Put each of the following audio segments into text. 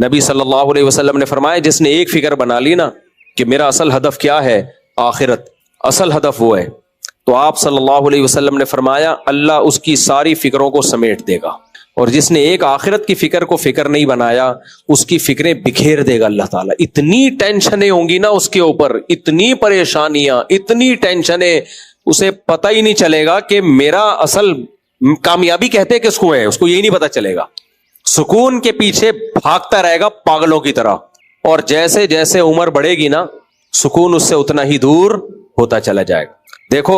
نبی صلی اللہ علیہ وسلم نے فرمایا جس نے ایک فکر بنا لی نا کہ میرا اصل ہدف کیا ہے، آخرت، اصل ہدف وہ ہے، تو آپ صلی اللہ علیہ وسلم نے فرمایا اللہ اس کی ساری فکروں کو سمیٹ دے گا، اور جس نے ایک آخرت کی فکر کو فکر نہیں بنایا اس کی فکریں بکھیر دے گا اللہ تعالیٰ۔ اتنی ٹینشنیں ہوں گی نا اس کے اوپر، اتنی پریشانیاں، اتنی ٹینشنیں، اسے پتہ ہی نہیں چلے گا کہ میرا اصل کامیابی کہتے کس کو ہے، اس کو یہی نہیں پتہ چلے گا۔ سکون کے پیچھے بھاگتا رہے گا پاگلوں کی طرح، اور جیسے جیسے عمر بڑھے گی نا سکون اس سے اتنا ہی دور ہوتا چلا جائے گا۔ دیکھو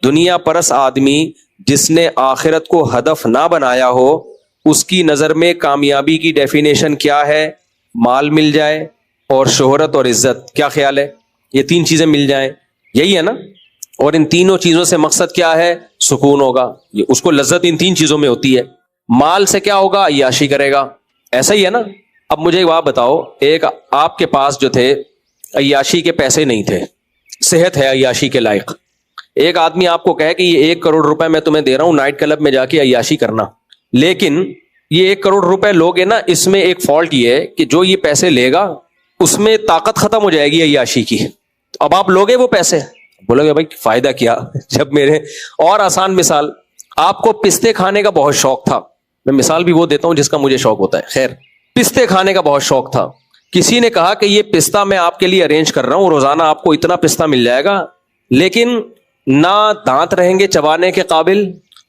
دنیا پرس آدمی جس نے آخرت کو ہدف نہ بنایا ہو، اس کی نظر میں کامیابی کی ڈیفینیشن کیا ہے؟ مال مل جائے اور شہرت اور عزت۔ کیا خیال ہے؟ یہ تین چیزیں مل جائیں، یہی ہے نا؟ اور ان تینوں چیزوں سے مقصد کیا ہے؟ سکون ہوگا، اس کو لذت ان تین چیزوں میں ہوتی ہے۔ مال سے کیا ہوگا؟ عیاشی کرے گا، ایسا ہی ہے نا؟ اب مجھے ایک بات بتاؤ، ایک آپ کے پاس جو تھے عیاشی کے پیسے نہیں تھے، صحت ہے عیاشی کے لائق، ایک آدمی آپ کو کہے کہ یہ 1 کروڑ روپے میں تمہیں دے رہا ہوں، نائٹ کلب میں جا کے عیاشی کرنا، لیکن یہ 1 کروڑ روپے لوگے نا، اس میں ایک فالٹ یہ ہے کہ جو یہ پیسے لے گا اس میں طاقت ختم ہو جائے گی عیاشی کی، اب آپ لوگے وہ پیسے، بولو گے بھائی فائدہ کیا جب میرے۔ اور آسان مثال، آپ کو پستے کھانے کا بہت شوق تھا، میں مثال بھی وہ دیتا ہوں جس کا مجھے شوق ہوتا ہے، خیر پستے کھانے کا بہت شوق تھا، کسی نے کہا کہ یہ پستہ میں آپ کے لیے ارینج کر رہا ہوں، روزانہ آپ کو اتنا پستہ مل جائے گا، لیکن نہ دانت رہیں گے چبانے کے قابل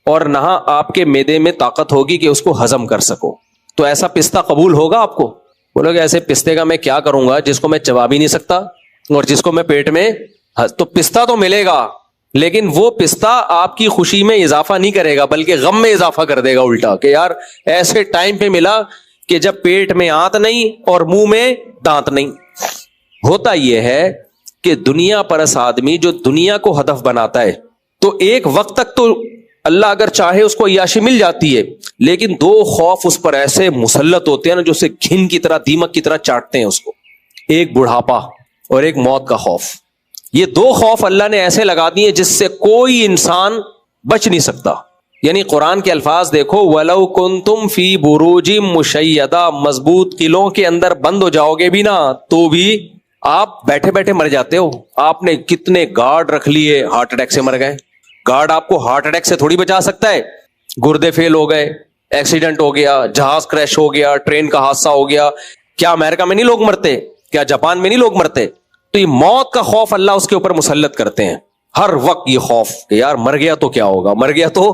اور نہ آپ کے معدے میں طاقت ہوگی کہ اس کو ہضم کر سکو، تو ایسا پستہ قبول ہوگا آپ کو؟ بولو گے ایسے پستے کا میں کیا کروں گا جس کو میں چبا بھی نہیں سکتا اور جس کو میں پیٹ میں، تو پستہ تو ملے گا لیکن وہ پستہ آپ کی خوشی میں اضافہ نہیں کرے گا بلکہ غم میں اضافہ کر دے گا الٹا، کہ یار ایسے ٹائم پہ ملا کہ جب پیٹ میں آنت نہیں اور منہ میں دانت نہیں۔ ہوتا یہ ہے کہ دنیا پرس آدمی جو دنیا کو ہدف بناتا ہے تو ایک وقت تک تو اللہ اگر چاہے اس کو عیاشی مل جاتی ہے، لیکن 2 خوف اس پر ایسے مسلط ہوتے ہیں نا جو اسے گھن کی طرح، دیمک کی طرح چاٹتے ہیں اس کو، ایک بڑھاپا اور ایک موت کا خوف۔ یہ 2 خوف اللہ نے ایسے لگا دیے جس سے کوئی انسان بچ نہیں سکتا۔ یعنی قرآن کے الفاظ دیکھو، وَلَوْ كُنْتُمْ فِي بُرُوجٍ مُشَيَّدَةٍ، مضبوط قلعوں کے اندر بند ہو جاؤ گے بھی نا تو بھی آپ بیٹھے بیٹھے مر جاتے ہو۔ آپ نے کتنے گارڈ رکھ لیے، ہارٹ اٹیک سے مر گئے۔ گارڈ آپ کو ہارٹ اٹیک سے تھوڑی بچا سکتا ہے، گردے فیل ہو گئے، ایکسیڈنٹ ہو گیا، جہاز کریش ہو گیا، ٹرین کا حادثہ ہو گیا، کیا امریکہ میں نہیں لوگ مرتے؟ کیا جاپان میں نہیں لوگ مرتے؟ تو یہ موت کا خوف اللہ اس کے اوپر مسلط کرتے ہیں ہر وقت، یہ خوف کہ یار مر گیا تو کیا ہوگا، مر گیا تو،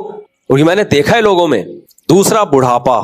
اور میں نے دیکھا ہے لوگوں میں۔ دوسرا بڑھاپا،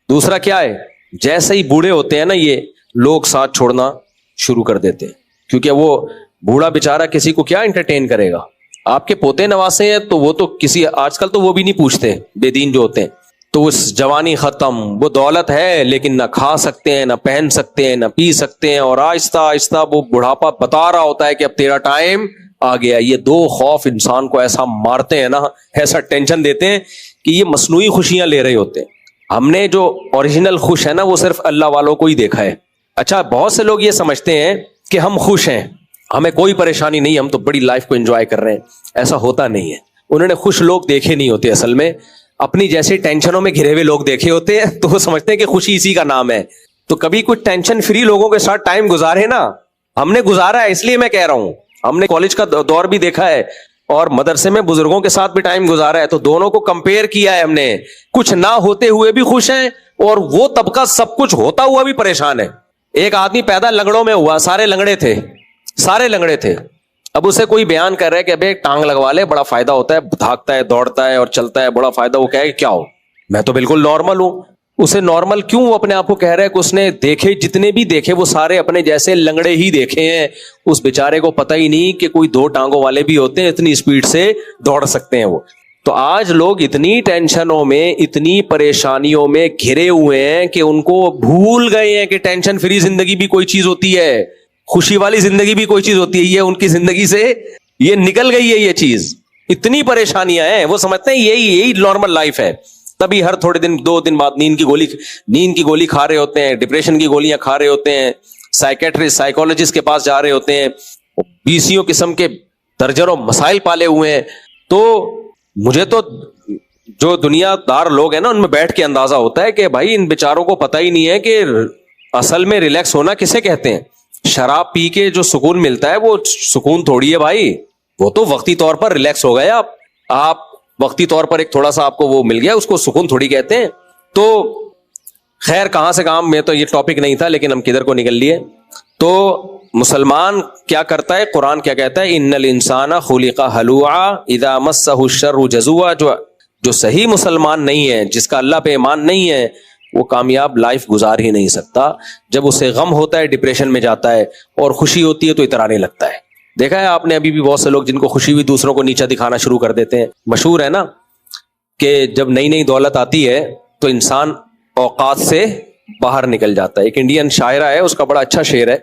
دوسرا کیا ہے؟ جیسے ہی بوڑھے ہوتے ہیں نا یہ لوگ ساتھ چھوڑنا شروع کر دیتے ہیں، کیونکہ وہ بوڑھا بیچارہ کسی کو کیا انٹرٹین کرے گا؟ آپ کے پوتے نواسے ہیں تو وہ تو کسی، آج کل تو وہ بھی نہیں پوچھتے، بے دین جو ہوتے ہیں، تو وہ جوانی ختم، وہ دولت ہے لیکن نہ کھا سکتے ہیں، نہ پہن سکتے ہیں، نہ پی سکتے ہیں، اور آہستہ آہستہ وہ بڑھاپا بتا رہا ہوتا ہے کہ اب تیرا ٹائم آ گیا۔ یہ 2 خوف انسان کو ایسا مارتے ہیں نا، ایسا ٹینشن دیتے ہیں کہ یہ مصنوعی خوشیاں لے رہے ہوتے ہیں۔ ہم نے جو اوریجنل خوش ہے نا وہ صرف اللہ والوں کو ہی دیکھا ہے۔ اچھا بہت سے لوگ یہ سمجھتے ہیں کہ ہم خوش ہیں، ہمیں کوئی پریشانی نہیں، ہم تو بڑی لائف کو انجوائے کر رہے ہیں، ایسا ہوتا نہیں ہے۔ انہوں نے خوش لوگ دیکھے نہیں ہوتے، اصل میں اپنی جیسے ٹینشنوں میں گھرے ہوئے لوگ دیکھے ہوتے ہیں تو وہ سمجھتے ہیں کہ خوشی اسی کا نام ہے۔ تو کبھی کچھ ٹینشن فری لوگوں کے ساتھ ٹائم گزارے نا، ہم نے گزارا ہے اس لیے میں کہہ رہا ہوں، ہم نے کالج کا دور بھی دیکھا ہے اور مدرسے میں بزرگوں کے ساتھ بھی ٹائم گزارا ہے، تو دونوں کو کمپیئر کیا ہے ہم نے، کچھ نہ ہوتے ہوئے بھی خوش ہیں اور وہ طبقہ سب کچھ ہوتا ہوا بھی پریشان ہے۔ ایک آدمی پیدا لنگڑوں میں ہوا، سارے لنگڑے تھے، سارے لنگڑے تھے، اب اسے کوئی بیان کر رہا ہے کہ ابے ٹانگ لگوا لے، بڑا فائدہ ہوتا ہے، بھاگتا ہے، دوڑتا ہے اور چلتا ہے، بڑا فائدہ، وہ کہے کہ کیا ہو، میں تو بالکل نارمل ہوں۔ اسے نارمل کیوں وہ اپنے آپ کو کہہ رہا ہے کہ اس نے دیکھے، جتنے بھی دیکھے وہ سارے اپنے جیسے لنگڑے ہی دیکھے ہیں، اس بیچارے کو پتہ ہی نہیں کہ کوئی 2 ٹانگوں والے بھی ہوتے ہیں، اتنی اسپیڈ سے دوڑ سکتے ہیں وہ۔ تو آج لوگ اتنی ٹینشنوں میں، اتنی پریشانیوں میں گھرے ہوئے ہیں کہ ان کو بھول گئے ہیں کہ ٹینشن فری زندگی بھی کوئی چیز ہوتی ہے، خوشی والی زندگی بھی کوئی چیز ہوتی ہے۔ یہ ان کی زندگی سے یہ نکل گئی ہے یہ چیز، اتنی پریشانیاں ہیں، وہ سمجھتے ہیں یہی نارمل لائف ہے۔ تبھی ہر تھوڑے دن 2 دن بعد نیند کی گولی کھا رہے ہوتے ہیں، ڈپریشن کی گولیاں کھا رہے ہوتے ہیں، سائیکیٹرسٹ سائیکولوجسٹ کے پاس جا رہے ہوتے ہیں، 20 قسم کے درجنوں مسائل پالے ہوئے ہیں۔ تو مجھے تو جو دنیا دار لوگ ہیں نا ان میں بیٹھ کے اندازہ ہوتا ہے کہ بھائی ان بیچاروں کو پتہ ہی نہیں ہے کہ اصل میں ریلیکس ہونا کسے کہتے ہیں؟ شراب پی کے جو سکون ملتا ہے وہ سکون تھوڑی ہے بھائی، وہ تو وقتی طور پر ریلیکس ہو گئے آپ وقتی طور پر ایک تھوڑا سا آپ کو وہ مل گیا، اس کو سکون تھوڑی کہتے ہیں۔ تو خیر کہاں سے کام میں تو یہ ٹاپک نہیں تھا، لیکن ہم کدھر کو نکل لیے۔ تو مسلمان کیا کرتا ہے؟ قرآن کیا کہتا ہے؟ ان الانسان خلق ہلوعا اذا مسہ الشر جزوعا، جو صحیح مسلمان نہیں ہے، جس کا اللہ پہ ایمان نہیں ہے، وہ کامیاب لائف گزار ہی نہیں سکتا۔ جب اسے غم ہوتا ہے ڈپریشن میں جاتا ہے، اور خوشی ہوتی ہے تو اترانے لگتا ہے۔ دیکھا ہے آپ نے ابھی بھی بہت سے لوگ جن کو خوشی ہوئی دوسروں کو نیچا دکھانا شروع کر دیتے ہیں۔ مشہور ہے نا کہ جب نئی نئی دولت آتی ہے تو انسان اوقات سے باہر نکل جاتا ہے۔ ایک انڈین شاعرہ ہے، اس کا بڑا اچھا شعر ہے،